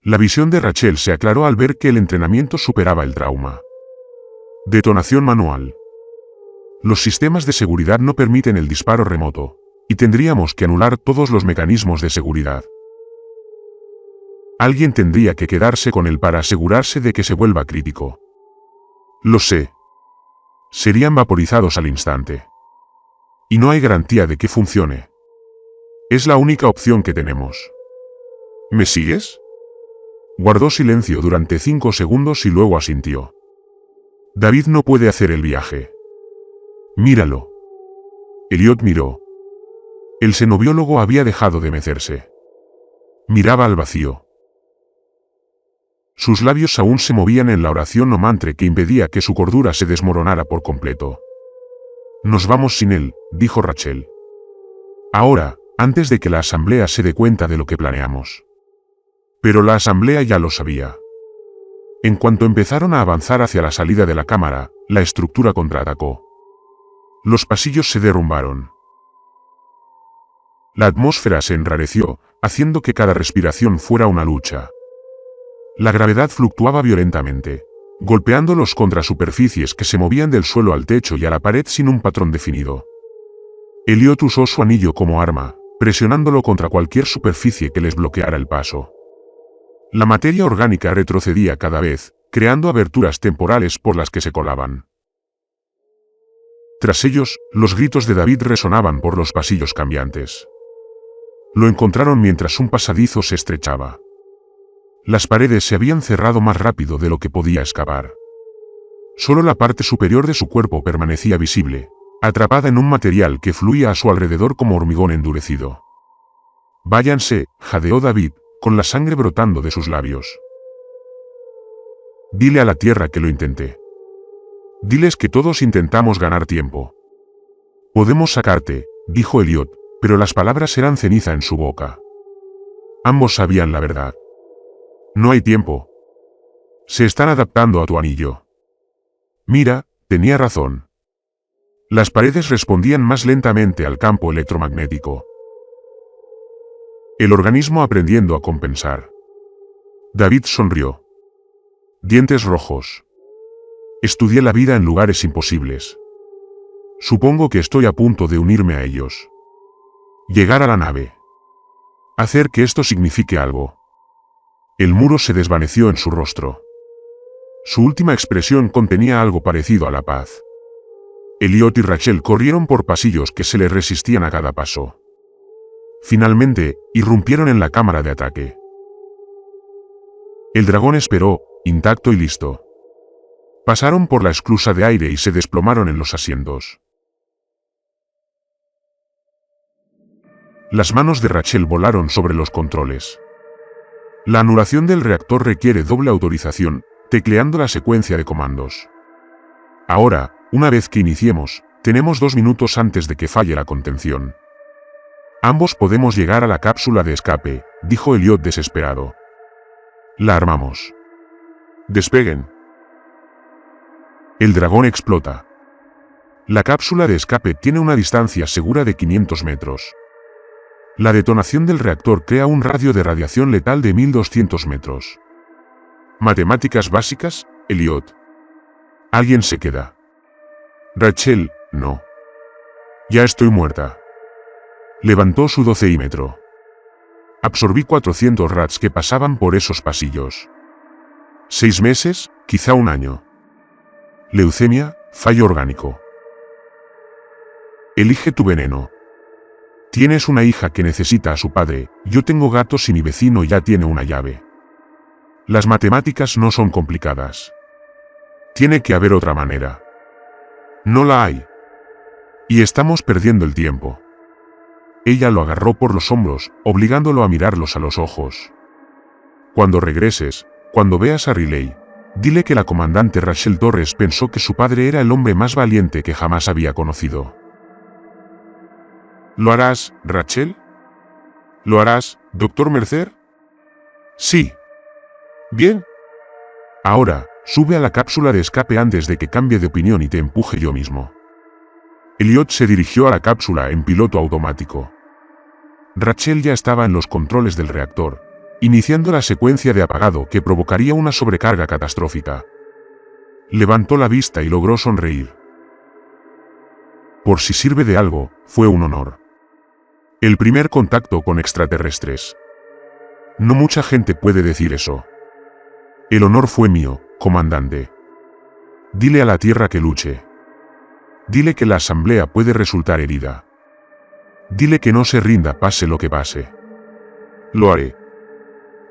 La visión de Rachel se aclaró al ver que el entrenamiento superaba el trauma. Detonación manual. Los sistemas de seguridad no permiten el disparo remoto, y tendríamos que anular todos los mecanismos de seguridad. Alguien tendría que quedarse con él para asegurarse de que se vuelva crítico. Lo sé. Serían vaporizados al instante. Y no hay garantía de que funcione. Es la única opción que tenemos. ¿Me sigues? Guardó silencio durante 5 segundos y luego asintió. David no puede hacer el viaje. Míralo. Elliot miró. El xenobiólogo había dejado de mecerse. Miraba al vacío. Sus labios aún se movían en la oración o mantra que impedía que su cordura se desmoronara por completo. Nos vamos sin él, dijo Rachel. Ahora, antes de que la asamblea se dé cuenta de lo que planeamos. Pero la asamblea ya lo sabía. En cuanto empezaron a avanzar hacia la salida de la cámara, la estructura contraatacó. Los pasillos se derrumbaron. La atmósfera se enrareció, haciendo que cada respiración fuera una lucha. La gravedad fluctuaba violentamente, golpeándolos contra superficies que se movían del suelo al techo y a la pared sin un patrón definido. Elliot usó su anillo como arma, presionándolo contra cualquier superficie que les bloqueara el paso. La materia orgánica retrocedía cada vez, creando aberturas temporales por las que se colaban. Tras ellos, los gritos de David resonaban por los pasillos cambiantes. Lo encontraron mientras un pasadizo se estrechaba. Las paredes se habían cerrado más rápido de lo que podía excavar. Solo la parte superior de su cuerpo permanecía visible, atrapada en un material que fluía a su alrededor como hormigón endurecido. «Váyanse», jadeó David, con la sangre brotando de sus labios. «Dile a la tierra que lo intenté. Diles que todos intentamos ganar tiempo». «Podemos sacarte», dijo Elliot, pero las palabras eran ceniza en su boca. Ambos sabían la verdad. «No hay tiempo. Se están adaptando a tu anillo». Mira, tenía razón. Las paredes respondían más lentamente al campo electromagnético. El organismo aprendiendo a compensar. David sonrió. Dientes rojos. Estudié la vida en lugares imposibles. Supongo que estoy a punto de unirme a ellos. Llegar a la nave. Hacer que esto signifique algo. El muro se desvaneció en su rostro. Su última expresión contenía algo parecido a la paz. Elliot y Rachel corrieron por pasillos que se les resistían a cada paso. Finalmente, irrumpieron en la cámara de ataque. El dragón esperó, intacto y listo. Pasaron por la esclusa de aire y se desplomaron en los asientos. Las manos de Rachel volaron sobre los controles. La anulación del reactor requiere doble autorización, tecleando la secuencia de comandos. Ahora, una vez que iniciemos, tenemos 2 minutos antes de que falle la contención. Ambos podemos llegar a la cápsula de escape, dijo Elliot desesperado. La armamos. Despeguen. El dragón explota. La cápsula de escape tiene una distancia segura de 500 metros. La detonación del reactor crea un radio de radiación letal de 1200 metros. Matemáticas básicas, Elliot. Alguien se queda. Rachel, no. Ya estoy muerta. Levantó su docímetro. Absorbí 400 rats que pasaban por esos pasillos. 6 meses, quizá 1 año. Leucemia, fallo orgánico. Elige tu veneno. Tienes una hija que necesita a su padre, yo tengo gatos y mi vecino ya tiene una llave. Las matemáticas no son complicadas. Tiene que haber otra manera. No la hay. Y estamos perdiendo el tiempo. Ella lo agarró por los hombros, obligándolo a mirarlos a los ojos. Cuando regreses, cuando veas a Riley, dile que la comandante Rachel Torres pensó que su padre era el hombre más valiente que jamás había conocido. ¿Lo harás, Rachel? ¿Lo harás, Dr. Mercer? Sí. Bien. Ahora, sube a la cápsula de escape antes de que cambie de opinión y te empuje yo mismo. Elliot se dirigió a la cápsula en piloto automático. Rachel ya estaba en los controles del reactor, iniciando la secuencia de apagado que provocaría una sobrecarga catastrófica. Levantó la vista y logró sonreír. Por si sirve de algo, fue un honor. El primer contacto con extraterrestres. No mucha gente puede decir eso. El honor fue mío, comandante. Dile a la Tierra que luche. Dile que la asamblea puede resultar herida. Dile que no se rinda pase lo que pase. Lo haré.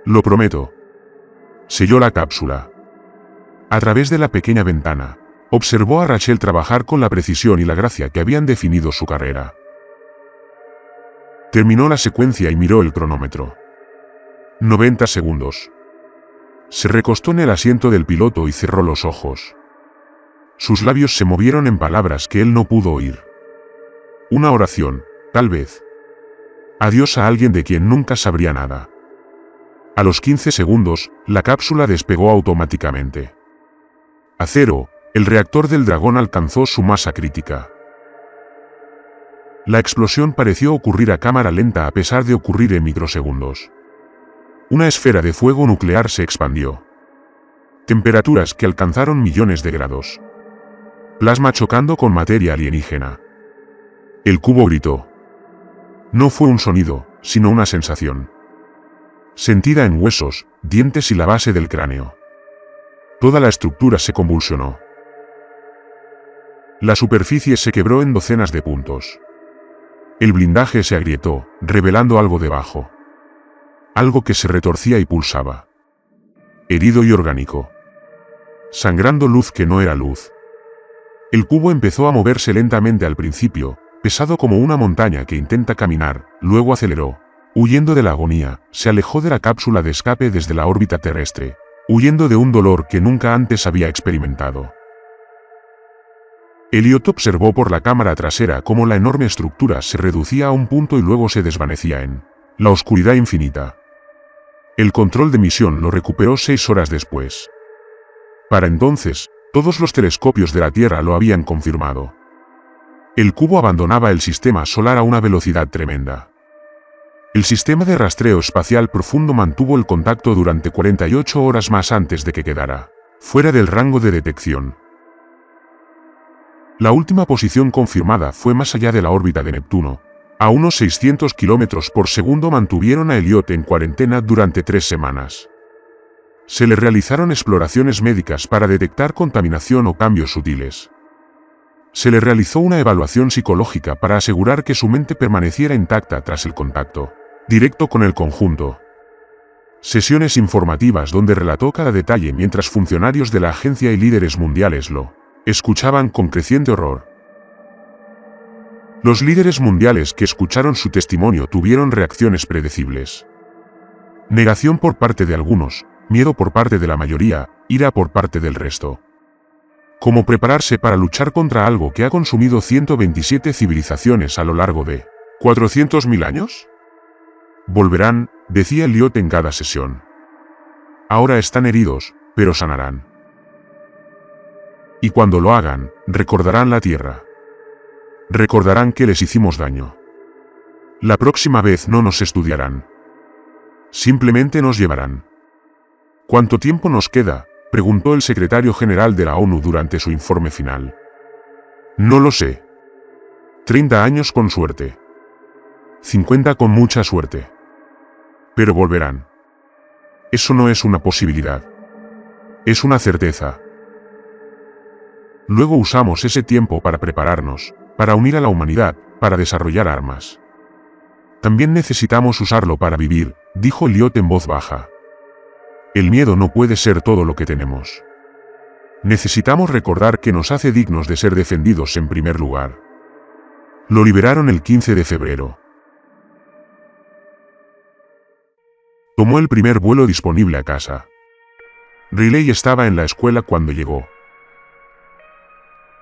Lo prometo. Selló la cápsula. A través de la pequeña ventana, observó a Rachel trabajar con la precisión y la gracia que habían definido su carrera. Terminó la secuencia y miró el cronómetro. 90 segundos. Se recostó en el asiento del piloto y cerró los ojos. Sus labios se movieron en palabras que él no pudo oír. Una oración, tal vez. Adiós a alguien de quien nunca sabría nada. A los 15 segundos, la cápsula despegó automáticamente. A 0, el reactor del dragón alcanzó su masa crítica. La explosión pareció ocurrir a cámara lenta a pesar de ocurrir en microsegundos. Una esfera de fuego nuclear se expandió. Temperaturas que alcanzaron millones de grados. Plasma chocando con materia alienígena. El cubo gritó. No fue un sonido, sino una sensación. Sentida en huesos, dientes y la base del cráneo. Toda la estructura se convulsionó. La superficie se quebró en docenas de puntos. El blindaje se agrietó, revelando algo debajo. Algo que se retorcía y pulsaba. Herido y orgánico. Sangrando luz que no era luz. El cubo empezó a moverse lentamente al principio, pesado como una montaña que intenta caminar, luego aceleró. Huyendo de la agonía, se alejó de la cápsula de escape desde la órbita terrestre, huyendo de un dolor que nunca antes había experimentado. Elliot observó por la cámara trasera cómo la enorme estructura se reducía a un punto y luego se desvanecía en la oscuridad infinita. El control de misión lo recuperó 6 horas después. Para entonces, todos los telescopios de la Tierra lo habían confirmado. El cubo abandonaba el sistema solar a una velocidad tremenda. El sistema de rastreo espacial profundo mantuvo el contacto durante 48 horas más antes de que quedara fuera del rango de detección. La última posición confirmada fue más allá de la órbita de Neptuno. A unos 600 kilómetros por segundo mantuvieron a Elliot en cuarentena durante 3 semanas. Se le realizaron exploraciones médicas para detectar contaminación o cambios sutiles. Se le realizó una evaluación psicológica para asegurar que su mente permaneciera intacta tras el contacto directo con el conjunto. Sesiones informativas donde relató cada detalle mientras funcionarios de la agencia y líderes mundiales lo escuchaban con creciente horror. Los líderes mundiales que escucharon su testimonio tuvieron reacciones predecibles. Negación por parte de algunos, miedo por parte de la mayoría, ira por parte del resto. ¿Cómo prepararse para luchar contra algo que ha consumido 127 civilizaciones a lo largo de 400.000 años? Volverán, decía Elliot en cada sesión. Ahora están heridos, pero sanarán. Y cuando lo hagan, recordarán la Tierra. Recordarán que les hicimos daño. La próxima vez no nos estudiarán. Simplemente nos llevarán. ¿Cuánto tiempo nos queda?, preguntó el secretario general de la ONU durante su informe final. No lo sé. 30 años con suerte. 50 con mucha suerte. Pero volverán. Eso no es una posibilidad. Es una certeza. Luego usamos ese tiempo para prepararnos, para unir a la humanidad, para desarrollar armas. También necesitamos usarlo para vivir, dijo Elliot en voz baja. El miedo no puede ser todo lo que tenemos. Necesitamos recordar que nos hace dignos de ser defendidos en primer lugar. Lo liberaron el 15 de febrero. Tomó el primer vuelo disponible a casa. Riley estaba en la escuela cuando llegó.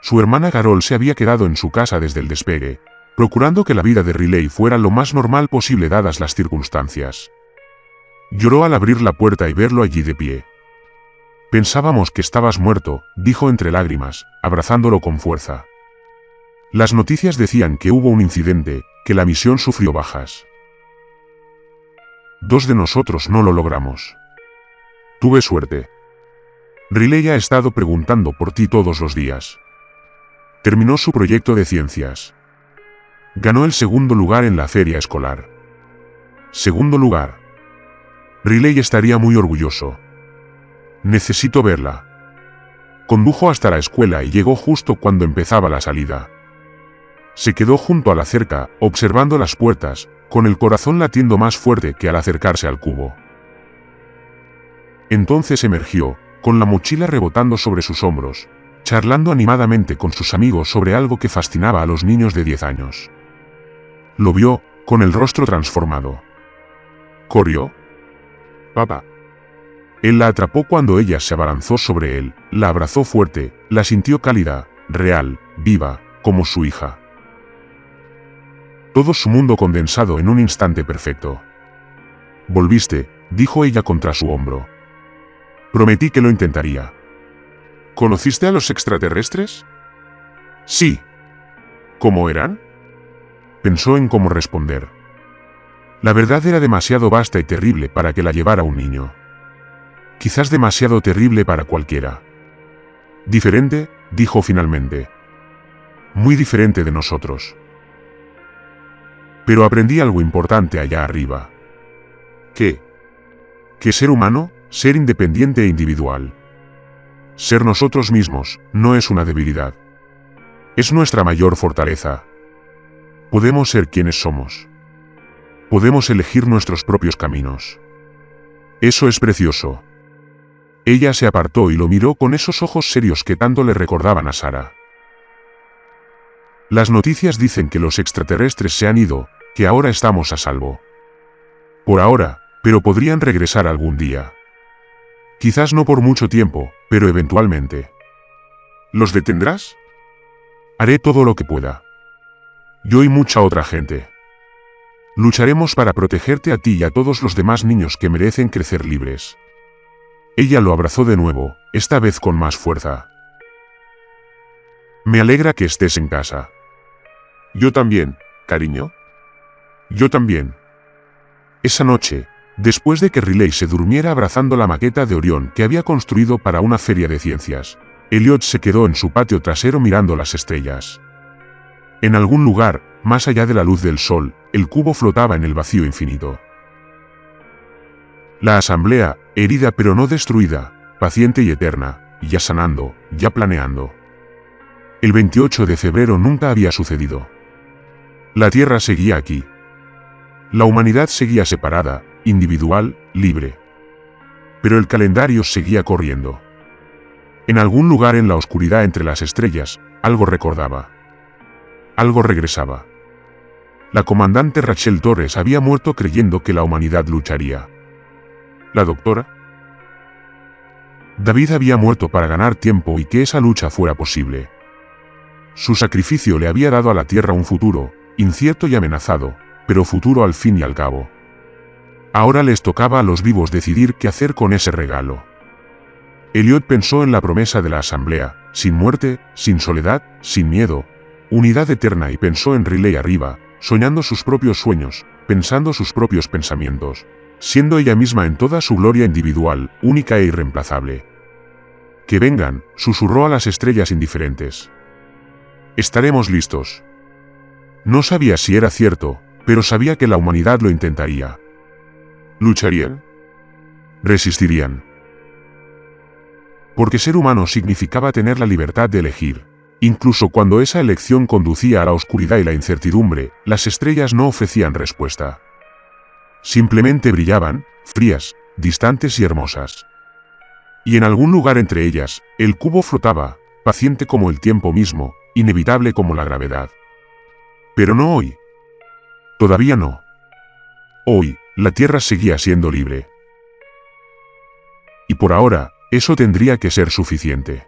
Su hermana Carol se había quedado en su casa desde el despegue, procurando que la vida de Riley fuera lo más normal posible dadas las circunstancias. Lloró al abrir la puerta y verlo allí de pie. Pensábamos que estabas muerto, dijo entre lágrimas, abrazándolo con fuerza. Las noticias decían que hubo un incidente, que la misión sufrió bajas. 2 de nosotros no lo logramos. Tuve suerte. Riley ha estado preguntando por ti todos los días. Terminó su proyecto de ciencias. Ganó el 2º lugar en la feria escolar. 2º lugar. Riley estaría muy orgulloso. Necesito verla. Condujo hasta la escuela y llegó justo cuando empezaba la salida. Se quedó junto a la cerca, observando las puertas, con el corazón latiendo más fuerte que al acercarse al cubo. Entonces emergió, con la mochila rebotando sobre sus hombros, charlando animadamente con sus amigos sobre algo que fascinaba a los niños de 10 años. Lo vio, con el rostro transformado. Corrió. Papá. Él la atrapó cuando ella se abalanzó sobre él, la abrazó fuerte, la sintió cálida, real, viva, como su hija. Todo su mundo condensado en un instante perfecto. «Volviste», dijo ella contra su hombro. «Prometí que lo intentaría». «¿Conociste a los extraterrestres?» «Sí». «¿Cómo eran?» Pensó en cómo responder. La verdad era demasiado vasta y terrible para que la llevara un niño. Quizás demasiado terrible para cualquiera. «Diferente», dijo finalmente. «Muy diferente de nosotros». Pero aprendí algo importante allá arriba. ¿Qué? Que ser humano, ser independiente e individual. Ser nosotros mismos, no es una debilidad. Es nuestra mayor fortaleza. Podemos ser quienes somos. Podemos elegir nuestros propios caminos. Eso es precioso. Ella se apartó y lo miró con esos ojos serios que tanto le recordaban a Sara. Las noticias dicen que los extraterrestres se han ido, que ahora estamos a salvo. Por ahora, pero podrían regresar algún día. Quizás no por mucho tiempo, pero eventualmente. ¿Los detendrás? Haré todo lo que pueda. Yo y mucha otra gente. Lucharemos para protegerte a ti y a todos los demás niños que merecen crecer libres. Ella lo abrazó de nuevo, esta vez con más fuerza. Me alegra que estés en casa. Yo también, cariño. Yo también. Esa noche, después de que Riley se durmiera abrazando la maqueta de Orión que había construido para una feria de ciencias, Elliot se quedó en su patio trasero mirando las estrellas. En algún lugar, más allá de la luz del sol, el cubo flotaba en el vacío infinito. La asamblea, herida pero no destruida, paciente y eterna, ya sanando, ya planeando. El 28 de febrero nunca había sucedido. La Tierra seguía aquí. La humanidad seguía separada, individual, libre. Pero el calendario seguía corriendo. En algún lugar en la oscuridad entre las estrellas, algo recordaba. Algo regresaba. La comandante Rachel Torres había muerto creyendo que la humanidad lucharía. ¿La doctora? David había muerto para ganar tiempo y que esa lucha fuera posible. Su sacrificio le había dado a la Tierra un futuro, incierto y amenazado, pero futuro al fin y al cabo. Ahora les tocaba a los vivos decidir qué hacer con ese regalo. Elliot pensó en la promesa de la asamblea, sin muerte, sin soledad, sin miedo, unidad eterna, y pensó en Riley arriba, soñando sus propios sueños, pensando sus propios pensamientos, siendo ella misma en toda su gloria individual, única e irreemplazable. Que vengan, susurró a las estrellas indiferentes. Estaremos listos. No sabía si era cierto, pero sabía que la humanidad lo intentaría. ¿Lucharían? ¿Resistirían? Porque ser humano significaba tener la libertad de elegir. Incluso cuando esa elección conducía a la oscuridad y la incertidumbre, las estrellas no ofrecían respuesta. Simplemente brillaban, frías, distantes y hermosas. Y en algún lugar entre ellas, el cubo flotaba, paciente como el tiempo mismo, inevitable como la gravedad. Pero no hoy. Todavía no. Hoy, la Tierra seguía siendo libre. Y por ahora, eso tendría que ser suficiente.